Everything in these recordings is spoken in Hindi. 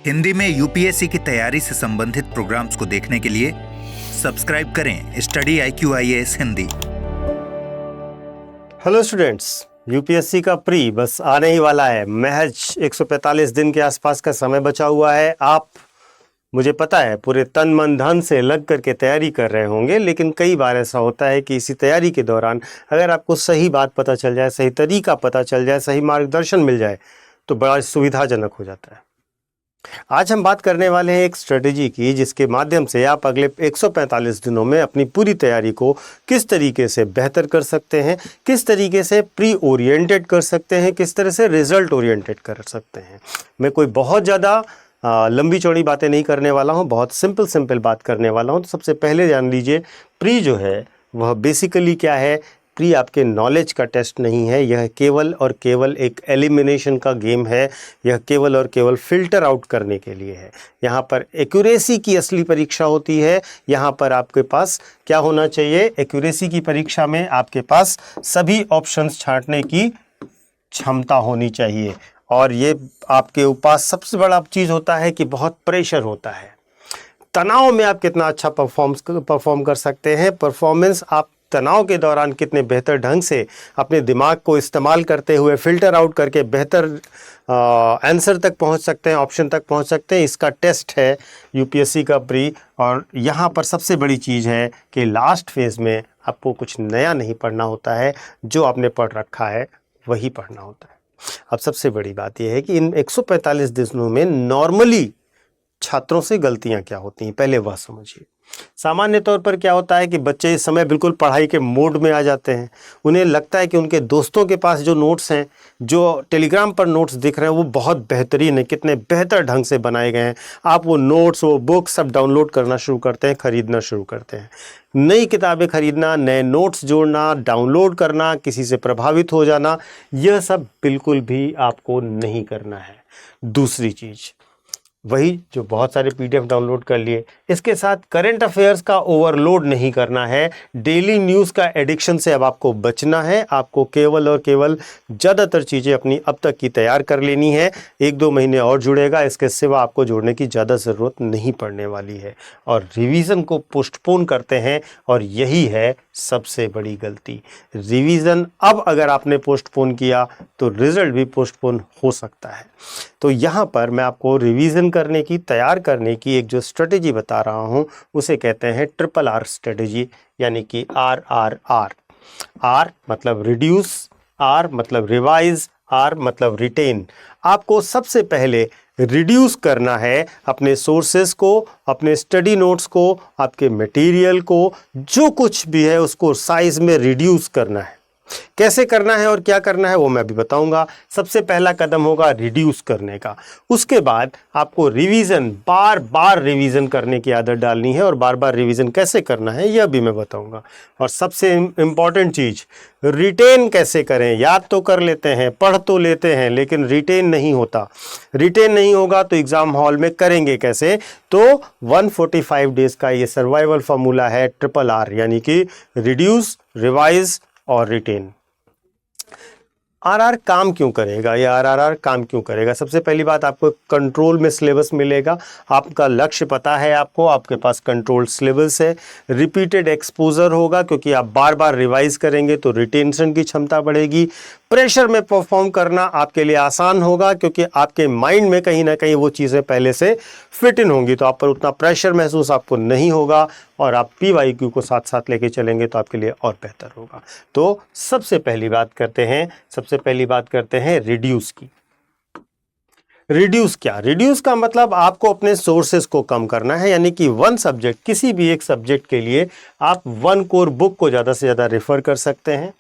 हिंदी में यूपीएससी की तैयारी से संबंधित प्रोग्राम्स को देखने के लिए सब्सक्राइब करें study IQIAS Hindi. Hello students, UPSC का प्री बस आने ही वाला है। महज 145 दिन के आसपास का समय बचा हुआ है। आप, मुझे पता है, पूरे तन मन धन से लग करके तैयारी कर रहे होंगे, लेकिन कई बार ऐसा होता है कि इसी तैयारी के दौरान अगर आपको सही बात पता चल जाए, सही तरीका पता चल जाए, सही मार्गदर्शन मिल जाए तो बड़ा सुविधाजनक हो जाता है। आज हम बात करने वाले हैं एक स्ट्रेटेजी की, जिसके माध्यम से आप अगले 145 दिनों में अपनी पूरी तैयारी को किस तरीके से बेहतर कर सकते हैं, किस तरीके से प्री ओरिएंटेड कर सकते हैं, किस तरह से रिजल्ट ओरिएंटेड कर सकते हैं। मैं कोई बहुत ज़्यादा लंबी चौड़ी बातें नहीं करने वाला हूं, बहुत सिंपल बात करने वाला हूं। तो सबसे पहले जान लीजिए, प्री जो है वह बेसिकली क्या है। प्री आपके नॉलेज का टेस्ट नहीं है, यह केवल और केवल एक एलिमिनेशन का गेम है। यह केवल और केवल फिल्टर आउट करने के लिए है। यहाँ पर एक्यूरेसी की असली परीक्षा होती है। यहाँ पर आपके पास क्या होना चाहिए? एक्यूरेसी की परीक्षा में आपके पास सभी ऑप्शंस छांटने की क्षमता होनी चाहिए। और ये आपके पास सबसे बड़ा चीज़ होता है कि बहुत प्रेशर होता है। तनाव में आप कितना अच्छा परफॉर्म कर सकते हैं, परफॉर्मेंस आप तनाव के दौरान कितने बेहतर ढंग से अपने दिमाग को इस्तेमाल करते हुए फिल्टर आउट करके बेहतर आंसर तक पहुंच सकते हैं, ऑप्शन तक पहुंच सकते हैं, इसका टेस्ट है यूपीएससी का प्री। और यहाँ पर सबसे बड़ी चीज़ है कि लास्ट फेज़ में आपको कुछ नया नहीं पढ़ना होता है, जो आपने पढ़ रखा है वही पढ़ना होता है। अब सबसे बड़ी बात यह है कि इन 145 दिनों में नॉर्मली छात्रों से गलतियां क्या होती हैं, पहले वह समझिए। सामान्य तौर पर क्या होता है कि बच्चे इस समय बिल्कुल पढ़ाई के मोड में आ जाते हैं। उन्हें लगता है कि उनके दोस्तों के पास जो नोट्स हैं, जो टेलीग्राम पर नोट्स दिख रहे हैं, वो बहुत बेहतरीन है, कितने बेहतर ढंग से बनाए गए हैं। आप वो नोट्स, वो बुक्स सब डाउनलोड करना शुरू करते हैं, ख़रीदना शुरू करते हैं। नई किताबें खरीदना, नए नोट्स जोड़ना, डाउनलोड करना, किसी से प्रभावित हो जाना, यह सब बिल्कुल भी आपको नहीं करना है। दूसरी चीज़ वही जो बहुत सारे PDF डाउनलोड कर लिए, इसके साथ करंट अफेयर्स का ओवरलोड नहीं करना है। डेली न्यूज़ का एडिक्शन से अब आपको बचना है। आपको केवल और केवल ज़्यादातर चीज़ें अपनी अब तक की तैयार कर लेनी है। 1-2 महीने और जुड़ेगा, इसके सिवा आपको जोड़ने की ज़्यादा ज़रूरत नहीं पड़ने वाली है। और रिवीजन को पोस्टपोन करते हैं, और यही है सबसे बड़ी गलती। रिवीजन अब अगर आपने पोस्टपोन किया तो रिजल्ट भी पोस्टपोन हो सकता है। तो यहाँ पर मैं आपको रिवीजन करने की, तैयार करने की एक जो स्ट्रेटेजी बता रहा हूँ, उसे कहते हैं RRR स्ट्रेटेजी, यानी कि RRR। R मतलब रिड्यूस, R मतलब रिवाइज, R मतलब रिटेन। आपको सबसे पहले रिड्यूस करना है अपने सोर्सेस को, अपने स्टडी नोट्स को, आपके मटेरियल को, जो कुछ भी है उसको साइज में रिड्यूस करना है। कैसे करना है और क्या करना है वो मैं अभी बताऊंगा। सबसे पहला कदम होगा रिड्यूस करने का। उसके बाद आपको रिवीजन, बार बार रिवीजन करने की आदत डालनी है, और बार बार रिवीजन कैसे करना है यह भी मैं बताऊंगा। और सबसे इम्पॉर्टेंट चीज़, रिटेन कैसे करें। याद तो कर लेते हैं, पढ़ तो लेते हैं, लेकिन रिटेन नहीं होता। रिटेन नहीं होगा तो एग्ज़ाम हॉल में करेंगे कैसे? तो 145 डेज़ का ये सर्वाइवल फार्मूला है RRR, यानी कि रिड्यूस, रिवाइज और रिटेन। RR काम क्यों करेगा? ये RRR काम क्यों करेगा? सबसे पहली बात, आपको कंट्रोल में सिलेबस मिलेगा। आपका लक्ष्य पता है, आपके पास कंट्रोल सिलेबस है। रिपीटेड एक्सपोजर होगा, क्योंकि आप बार बार रिवाइज करेंगे तो रिटेंशन की क्षमता बढ़ेगी। प्रेशर में परफॉर्म करना आपके लिए आसान होगा, क्योंकि आपके माइंड में कहीं ना कहीं वो चीज़ें पहले से फिट इन होंगी, तो आप पर उतना प्रेशर महसूस आपको नहीं होगा, और आप PYQ को साथ साथ लेके चलेंगे तो आपके लिए और बेहतर होगा। तो सबसे पहली बात करते हैं रिड्यूस की। रिड्यूस क्या? रिड्यूस का मतलब आपको अपने सोर्सेस को कम करना है, यानी कि वन सब्जेक्ट, किसी भी एक सब्जेक्ट के लिए आप वन कोर बुक को ज़्यादा से ज़्यादा रेफर कर सकते हैं।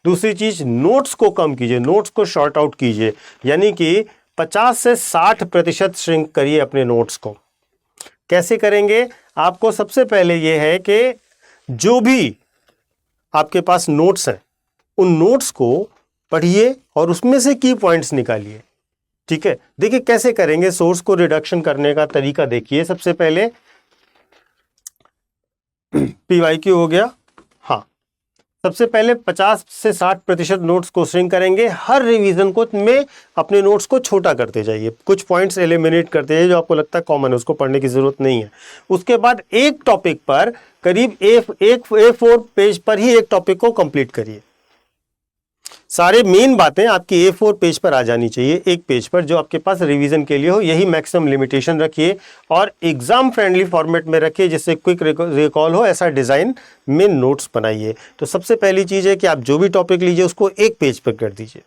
दूसरी चीज़, नोट्स को कम कीजिए, नोट्स को शॉर्ट आउट कीजिए, यानी कि 50 से 60% श्रिंक करिए अपने नोट्स को। कैसे करेंगे? आपको सबसे पहले यह है कि जो भी आपके पास नोट्स हैं, उन नोट्स को पढ़िए और उसमें से की पॉइंट्स निकालिए। ठीक है, देखिए कैसे करेंगे। सोर्स को रिडक्शन करने का तरीका देखिए। सबसे पहले PYQ हो गया, हाँ, सबसे पहले 50 से 60% नोट्स को श्रिंक करेंगे। हर रिवीजन को में अपने नोट्स को छोटा करते जाइए, कुछ पॉइंट्स एलिमिनेट करते जाइए जो आपको लगता है कॉमन है, उसको पढ़ने की जरूरत नहीं है। उसके बाद एक टॉपिक पर करीब A4 पेज पर ही एक टॉपिक को कंप्लीट करिए। सारे मेन बातें आपकी A4 पेज पर आ जानी चाहिए, एक पेज पर, जो आपके पास रिवीजन के लिए हो। यही मैक्सिमम लिमिटेशन रखिए और एग्जाम फ्रेंडली फॉर्मेट में रखिए जिससे क्विक रिकॉल हो, ऐसा डिजाइन में नोट्स बनाइए। तो सबसे पहली चीज है कि आप जो भी टॉपिक लीजिए उसको एक पेज पर कर दीजिए।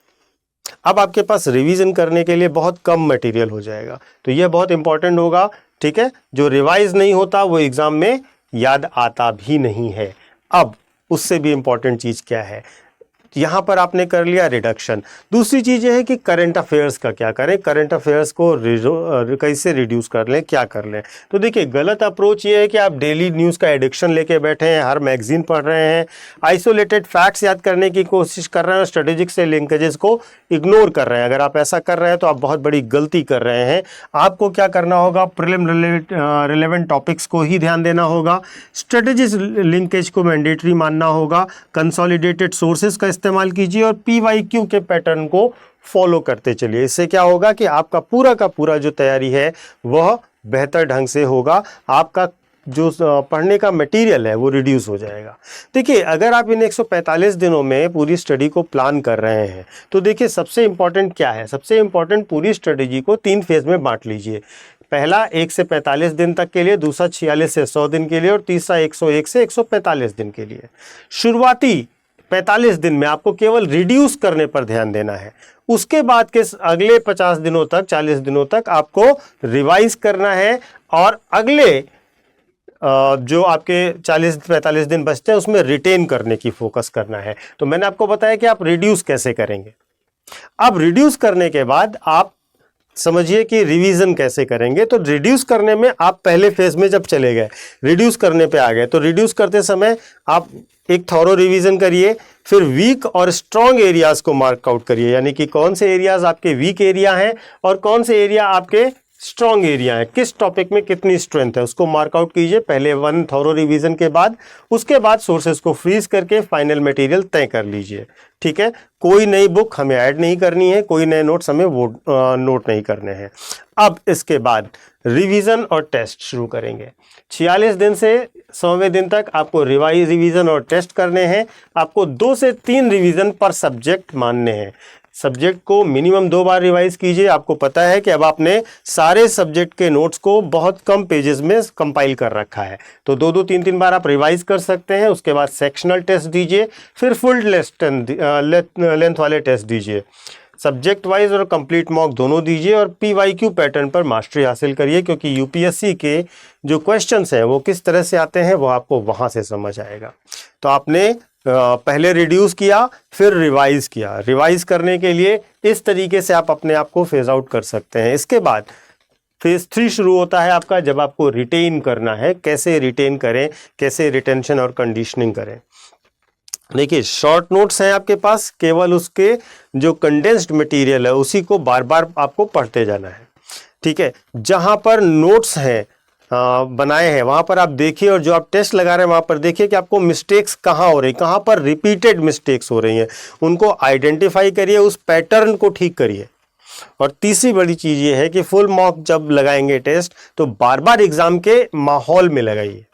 अब आपके पास रिवीजन करने के लिए बहुत कम मटेरियल हो जाएगा, तो यह बहुत इंपॉर्टेंट होगा। ठीक है, जो रिवाइज नहीं होता वो एग्जाम में याद आता भी नहीं है। अब उससे भी इंपॉर्टेंट चीज क्या है, यहां पर आपने कर लिया रिडक्शन। दूसरी चीज ये है कि करंट अफेयर्स का क्या करें, करंट अफेयर्स को कैसे रिड्यूस कर लें, क्या कर लें। तो देखिए, गलत अप्रोच ये है कि आप डेली न्यूज का एडिक्शन लेके बैठे हैं, हर मैगजीन पढ़ रहे हैं, आइसोलेटेड फैक्ट्स याद करने की कोशिश कर रहे हैं और स्ट्रेटेजिक से लिंकेजेस को इग्नोर कर रहे हैं। अगर आप ऐसा कर रहे हैं तो आप बहुत बड़ी गलती कर रहे हैं। आपको क्या करना होगा, प्रीलिम रिलेवेंट टॉपिक्स को ही ध्यान देना होगा, स्ट्रेटेजिक लिंकेज को मैंडेटरी मानना होगा, कंसोलिडेटेड सोर्सेज का इस्तेमाल कीजिए और PYQ के पैटर्न को फॉलो करते चलिए। इससे क्या होगा कि आपका पूरा का पूरा जो तैयारी है वह बेहतर ढंग से होगा, आपका जो पढ़ने का मटेरियल है वो रिड्यूस हो जाएगा। देखिए, अगर आप इन 145 दिनों में पूरी स्टडी को प्लान कर रहे हैं तो देखिए सबसे इंपॉर्टेंट क्या है, सबसे इंपॉर्टेंट पूरी स्ट्रेटेजी को 3 फेज में बांट लीजिए। पहला 1 से 45 दिन तक के लिए, दूसरा 46 से 100 दिन के लिए और तीसरा 101 से 145 दिन के लिए। शुरुआती 45 दिन में आपको केवल रिड्यूस करने पर ध्यान देना है। उसके बाद के अगले 50 दिनों तक, 40 दिनों तक आपको रिवाइज करना है और अगले जो आपके 40-45 दिन बचते हैं उसमें रिटेन करने की फोकस करना है। तो मैंने आपको बताया कि आप रिड्यूस कैसे करेंगे। अब रिड्यूस करने के बाद आप समझिए कि रिवीजन कैसे करेंगे। तो रिड्यूस करने में आप पहले फेज में जब चले गए, रिड्यूस करने पे आ गए, तो रिड्यूस करते समय आप एक थॉरो रिवीजन करिए, फिर वीक और स्ट्रॉन्ग एरियाज को मार्क आउट करिए, यानी कि कौन से एरियाज आपके वीक एरिया हैं और कौन से एरिया आपके स्ट्रॉन्ग एरिया है, किस टॉपिक में कितनी स्ट्रेंथ है उसको मार्क आउट कीजिए पहले 1 थॉरो रिवीजन के बाद। उसके बाद सोर्सेज को फ्रीज करके फाइनल मटेरियल तय कर लीजिए। ठीक है, कोई नई बुक हमें ऐड नहीं करनी है, कोई नए नोट्स हमें वो नोट नहीं करने हैं। अब इसके बाद रिवीजन और टेस्ट शुरू करेंगे। 46 दिन से 100वें दिन तक आपको रिवीजन और टेस्ट करने हैं। आपको 2 से 3 रिवीजन पर सब्जेक्ट मानने हैं। सब्जेक्ट को मिनिमम 2 बार रिवाइज कीजिए। आपको पता है कि अब आपने सारे सब्जेक्ट के नोट्स को बहुत कम पेजेस में कंपाइल कर रखा है, तो 2-2, 3-3 बार आप रिवाइज कर सकते हैं। उसके बाद सेक्शनल टेस्ट दीजिए, फिर फुल लेंथ वाले टेस्ट दीजिए। सब्जेक्ट वाइज और कंप्लीट मॉक दोनों दीजिए और PYQ पैटर्न पर मास्टरी हासिल करिए, क्योंकि UPSC के जो क्वेश्चंस हैं वो किस तरह से आते हैं वो आपको वहां से समझ आएगा। तो आपने पहले रिड्यूस किया, फिर रिवाइज किया। रिवाइज करने के लिए इस तरीके से आप अपने आप को फेज आउट कर सकते हैं। इसके बाद फेज 3 शुरू होता है आपका, जब आपको रिटेन करना है। कैसे रिटेन करें, कैसे रिटेंशन और कंडीशनिंग करें। देखिए, शॉर्ट नोट्स हैं आपके पास, केवल उसके जो कंडेंस्ड मटेरियल है उसी को बार बार आपको पढ़ते जाना है। ठीक है, जहां पर नोट्स हैं बनाए हैं वहां पर आप देखिए, और जो आप टेस्ट लगा रहे हैं वहां पर देखिए कि आपको मिस्टेक्स कहाँ हो रही, कहाँ पर रिपीटेड मिस्टेक्स हो रही हैं, उनको आइडेंटिफाई करिए, उस पैटर्न को ठीक करिए। और तीसरी बड़ी चीज ये है कि फुल मॉक जब लगाएंगे टेस्ट तो बार बार एग्जाम के माहौल में लगाइए।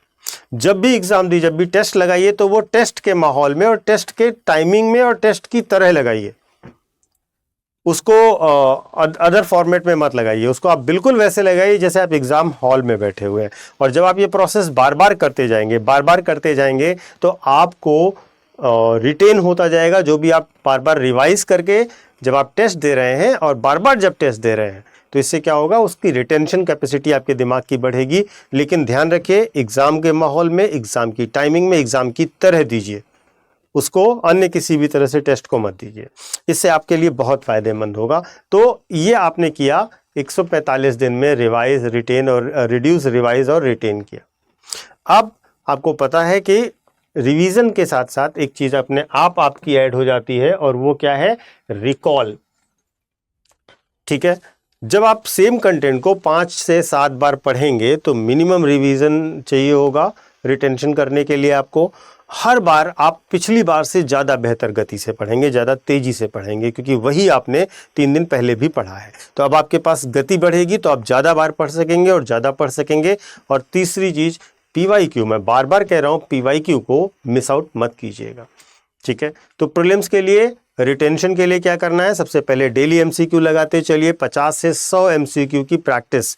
जब भी एग्जाम दी, जब भी टेस्ट लगाइए तो वो टेस्ट के माहौल में और टेस्ट के टाइमिंग में और टेस्ट की तरह लगाइए। उसको अदर फॉर्मेट में मत लगाइए, उसको आप बिल्कुल वैसे लगाइए जैसे आप एग्जाम हॉल में बैठे हुए हैं। और जब आप ये प्रोसेस बार बार करते जाएंगे तो आपको रिटेन होता जाएगा जो भी आप बार बार रिवाइज करके जब आप टेस्ट दे रहे हैं, और बार बार जब टेस्ट दे रहे हैं तो इससे क्या होगा, उसकी रिटेंशन कैपेसिटी आपके दिमाग की बढ़ेगी। लेकिन ध्यान रखिए, एग्जाम के माहौल में, एग्जाम की टाइमिंग में, एग्जाम की तरह दीजिए, उसको अन्य किसी भी तरह से टेस्ट को मत दीजिए। इससे आपके लिए बहुत फायदेमंद होगा। तो ये आपने किया 145 दिन में, रिवाइज, रिटेन और रिड्यूस, रिवाइज और रिटेन किया। अब आपको पता है कि रिवीजन के साथ साथ एक चीज अपने आप आपकी ऐड हो जाती है, और वो क्या है, रिकॉल। ठीक है, जब आप सेम कंटेंट को 5 से 7 बार पढ़ेंगे तो मिनिमम रिवीजन चाहिए होगा रिटेंशन करने के लिए आपको। हर बार आप पिछली बार से ज़्यादा बेहतर गति से पढ़ेंगे, ज़्यादा तेज़ी से पढ़ेंगे, क्योंकि वही आपने 3 दिन पहले भी पढ़ा है। तो अब आपके पास गति बढ़ेगी तो आप ज़्यादा बार पढ़ सकेंगे और ज़्यादा पढ़ सकेंगे। और तीसरी चीज़ PYQ, मैं बार बार कह रहा हूँ PYQ को मिस आउट मत कीजिएगा, ठीक है। तो प्रीलिम्स के लिए, रिटेंशन के लिए क्या करना है, सबसे पहले डेली MCQ लगाते चलिए। 50 से 100 MCQ की प्रैक्टिस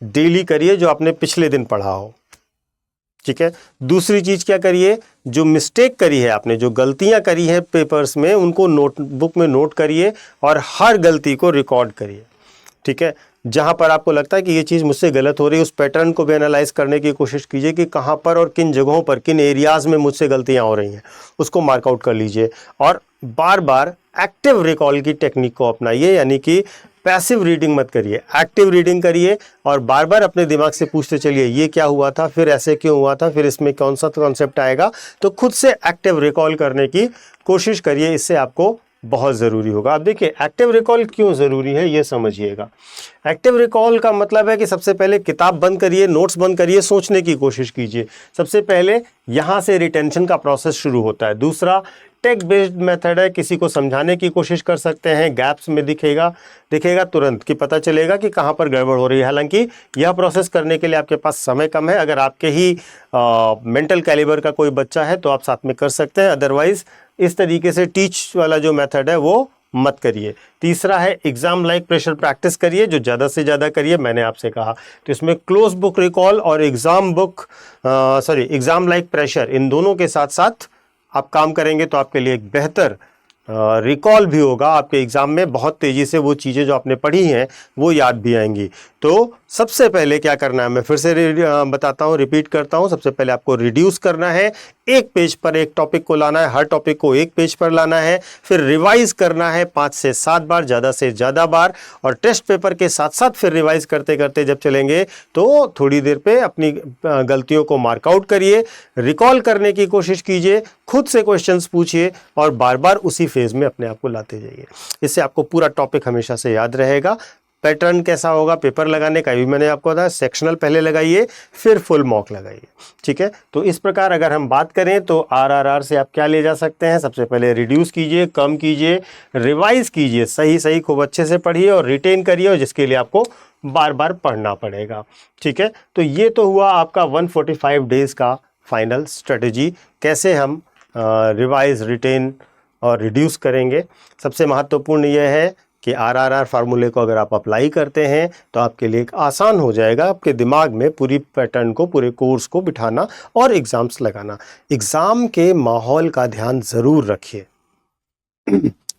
डेली करिए जो आपने पिछले दिन पढ़ा हो, ठीक है। दूसरी चीज क्या करिए, जो मिस्टेक करी है आपने, जो गलतियां करी है पेपर्स में, उनको नोटबुक में नोट करिए और हर गलती को रिकॉर्ड करिए, ठीक है। जहां पर आपको लगता है कि ये चीज़ मुझसे गलत हो रही है, उस पैटर्न को भी एनालाइज करने की कोशिश कीजिए कि कहां पर और किन जगहों पर, किन एरियाज में मुझसे गलतियां हो रही हैं, उसको मार्कआउट कर लीजिए। और बार बार एक्टिव रिकॉल की टेक्निक को अपनाइए, यानी कि पैसिव रीडिंग मत करिए, एक्टिव रीडिंग करिए और बार बार अपने दिमाग से पूछते चलिए ये क्या हुआ था, फिर ऐसे क्यों हुआ था, फिर इसमें कौन सा कॉन्सेप्ट आएगा। तो खुद से एक्टिव रिकॉल करने की कोशिश करिए, इससे आपको बहुत ज़रूरी होगा। अब देखिए एक्टिव रिकॉल क्यों ज़रूरी है ये समझिएगा। एक्टिव रिकॉल का मतलब है कि सबसे पहले किताब बंद करिए, नोट्स बंद करिए, सोचने की कोशिश कीजिए। सबसे पहले यहाँ से रिटेंशन का प्रोसेस शुरू होता है। दूसरा टेक बेस्ड मेथड है, किसी को समझाने की कोशिश कर सकते हैं, गैप्स में दिखेगा तुरंत कि पता चलेगा कि कहाँ पर गड़बड़ हो रही है। हालांकि यह प्रोसेस करने के लिए आपके पास समय कम है। अगर आपके ही मेंटल कैलिबर का कोई बच्चा है तो आप साथ में कर सकते हैं, अदरवाइज इस तरीके से टीच वाला जो मेथड है वो मत करिए। तीसरा है एग्जाम लाइक प्रेशर प्रैक्टिस करिए, जो ज़्यादा से ज़्यादा करिए, मैंने आपसे कहा। तो इसमें क्लोज बुक रिकॉल और एग्जाम लाइक प्रेशर, इन दोनों के साथ साथ आप काम करेंगे तो आपके लिए एक बेहतर रिकॉल भी होगा। आपके एग्ज़ाम में बहुत तेज़ी से वो चीज़ें जो आपने पढ़ी हैं वो याद भी आएंगी। तो सबसे पहले क्या करना है, मैं फिर से बताता हूँ, रिपीट करता हूँ। सबसे पहले आपको रिड्यूस करना है, एक पेज पर एक टॉपिक को लाना है, हर टॉपिक को एक पेज पर लाना है। फिर रिवाइज करना है 5 से 7 बार, ज़्यादा से ज़्यादा बार। और टेस्ट पेपर के साथ साथ फिर रिवाइज करते करते जब चलेंगे तो थोड़ी देर पे अपनी गलतियों को मार्कआउट करिए, रिकॉल करने की कोशिश कीजिए, खुद से क्वेश्चंस पूछिए और बार बार उसी फेज में अपने आप को लाते जाइए। इससे आपको पूरा टॉपिक हमेशा से याद रहेगा। पैटर्न कैसा होगा पेपर लगाने का भी मैंने आपको बताया, सेक्शनल पहले लगाइए फिर फुल मॉक लगाइए, ठीक है। तो इस प्रकार अगर हम बात करें तो RRR से आप क्या ले जा सकते हैं, सबसे पहले रिड्यूस कीजिए, कम कीजिए, रिवाइज कीजिए, सही खूब अच्छे से पढ़िए और रिटेन करिए, और जिसके लिए आपको बार बार पढ़ना पड़ेगा, ठीक है। तो ये तो हुआ आपका 145 डेज का फाइनल स्ट्रेटजी, कैसे हम रिवाइज, रिटेन और रिड्यूस करेंगे। सबसे महत्वपूर्ण यह है कि RRR फार्मूले को अगर आप अप्लाई करते हैं तो आपके लिए एक आसान हो जाएगा आपके दिमाग में पूरी पैटर्न को, पूरे कोर्स को बिठाना और एग्ज़ाम्स लगाना। एग्ज़ाम के माहौल का ध्यान ज़रूर रखिए।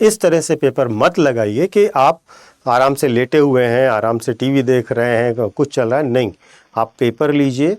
इस तरह से पेपर मत लगाइए कि आप आराम से लेटे हुए हैं, आराम से टीवी देख रहे हैं, कुछ चल रहा है, नहीं। आप पेपर लीजिए,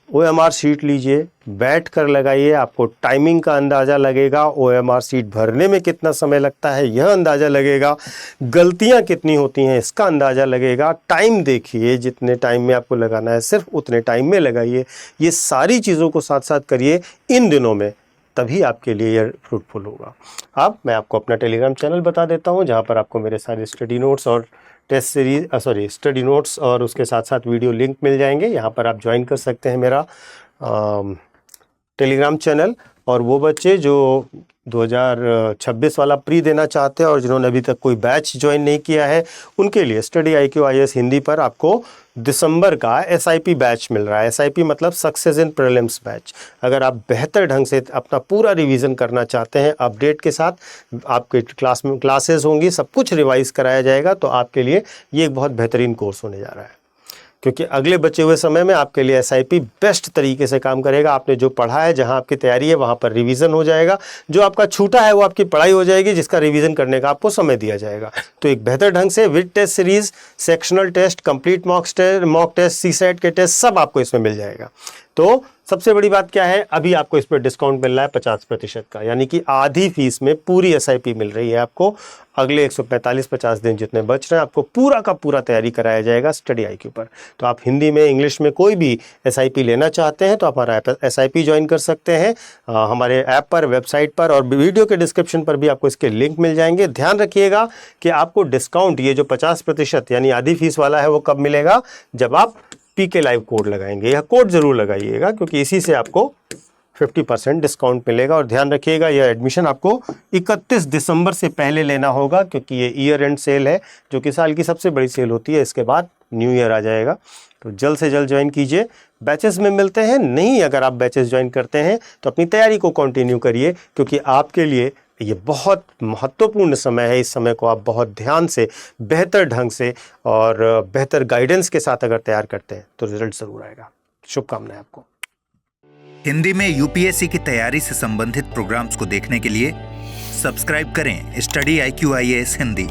OMR शीट लीजिए, बैठ कर लगाइए, आपको टाइमिंग का अंदाज़ा लगेगा, OMR शीट भरने में कितना समय लगता है यह अंदाज़ा लगेगा, गलतियां कितनी होती हैं इसका अंदाज़ा लगेगा। टाइम देखिए, जितने टाइम में आपको लगाना है सिर्फ उतने टाइम में लगाइए। ये सारी चीज़ों को साथ साथ करिए इन दिनों में, तभी आपके लिए यह फ्रूटफुल होगा। अब मैं आपको अपना टेलीग्राम चैनल बता देता हूँ, जहाँ पर आपको मेरे सारे स्टडी नोट्स और स्टडी नोट्स और उसके साथ साथ वीडियो लिंक मिल जाएंगे। यहाँ पर आप ज्वाइन कर सकते हैं मेरा टेलीग्राम चैनल। और वो बच्चे जो 2026 वाला प्री देना चाहते हैं और जिन्होंने अभी तक कोई बैच ज्वाइन नहीं किया है, उनके लिए स्टडी IQ IAS हिंदी पर आपको दिसंबर का SIP बैच मिल रहा है। SIP मतलब सक्सेस इन प्रीलिम्स बैच। अगर आप बेहतर ढंग से अपना पूरा रिवीजन करना चाहते हैं, अपडेट के साथ आपके क्लासेस होंगी, सब कुछ रिवाइज कराया जाएगा, तो आपके लिए ये एक बहुत बेहतरीन कोर्स होने जा रहा है। क्योंकि अगले बचे हुए समय में आपके लिए SIP बेस्ट तरीके से काम करेगा। आपने जो पढ़ा है, जहां आपकी तैयारी है, वहां पर रिवीजन हो जाएगा। जो आपका छूटा है वो आपकी पढ़ाई हो जाएगी, जिसका रिवीजन करने का आपको समय दिया जाएगा। तो एक बेहतर ढंग से with test series, sectional test, complete mock test, CSAT के टेस्ट, सब आपको इसमें मिल जाएगा। तो सबसे बड़ी बात क्या है, अभी आपको इस पर डिस्काउंट मिल रहा है 50% का, यानी कि आधी फीस में पूरी SIP मिल रही है आपको। अगले 145-50 दिन जितने बच रहे हैं, आपको पूरा का पूरा तैयारी कराया जाएगा स्टडी IQ पर। तो आप हिंदी में, इंग्लिश में कोई भी SIP लेना चाहते हैं तो आप हमारा SIP ज्वाइन कर सकते हैं हमारे ऐप पर, वेबसाइट पर, और वीडियो के डिस्क्रिप्शन पर भी आपको इसके लिंक मिल जाएंगे। ध्यान रखिएगा कि आपको डिस्काउंट, ये जो 50% यानी आधी फीस वाला है, वो कब मिलेगा, जब आप PK लाइव कोड लगाएंगे। यह कोड जरूर लगाइएगा, क्योंकि इसी से आपको 50% डिस्काउंट मिलेगा। और ध्यान रखिएगा, यह एडमिशन आपको 31 दिसंबर से पहले लेना होगा, क्योंकि ये ईयर एंड सेल है, जो कि साल की सबसे बड़ी सेल होती है। इसके बाद न्यू ईयर आ जाएगा, तो जल्द से जल्द ज्वाइन कीजिए। बैचेस में मिलते हैं, नहीं अगर आप बैचेस ज्वाइन करते हैं तो अपनी तैयारी को कंटिन्यू करिए, क्योंकि आपके लिए ये बहुत महत्वपूर्ण समय है। इस समय को आप बहुत ध्यान से, बेहतर ढंग से और बेहतर गाइडेंस के साथ अगर तैयार करते हैं तो रिजल्ट ज़रूर आएगा। शुभकामनाएं आपको। हिंदी में यूपीएससी की तैयारी से संबंधित प्रोग्राम्स को देखने के लिए सब्सक्राइब करें स्टडी IQ IAS हिंदी।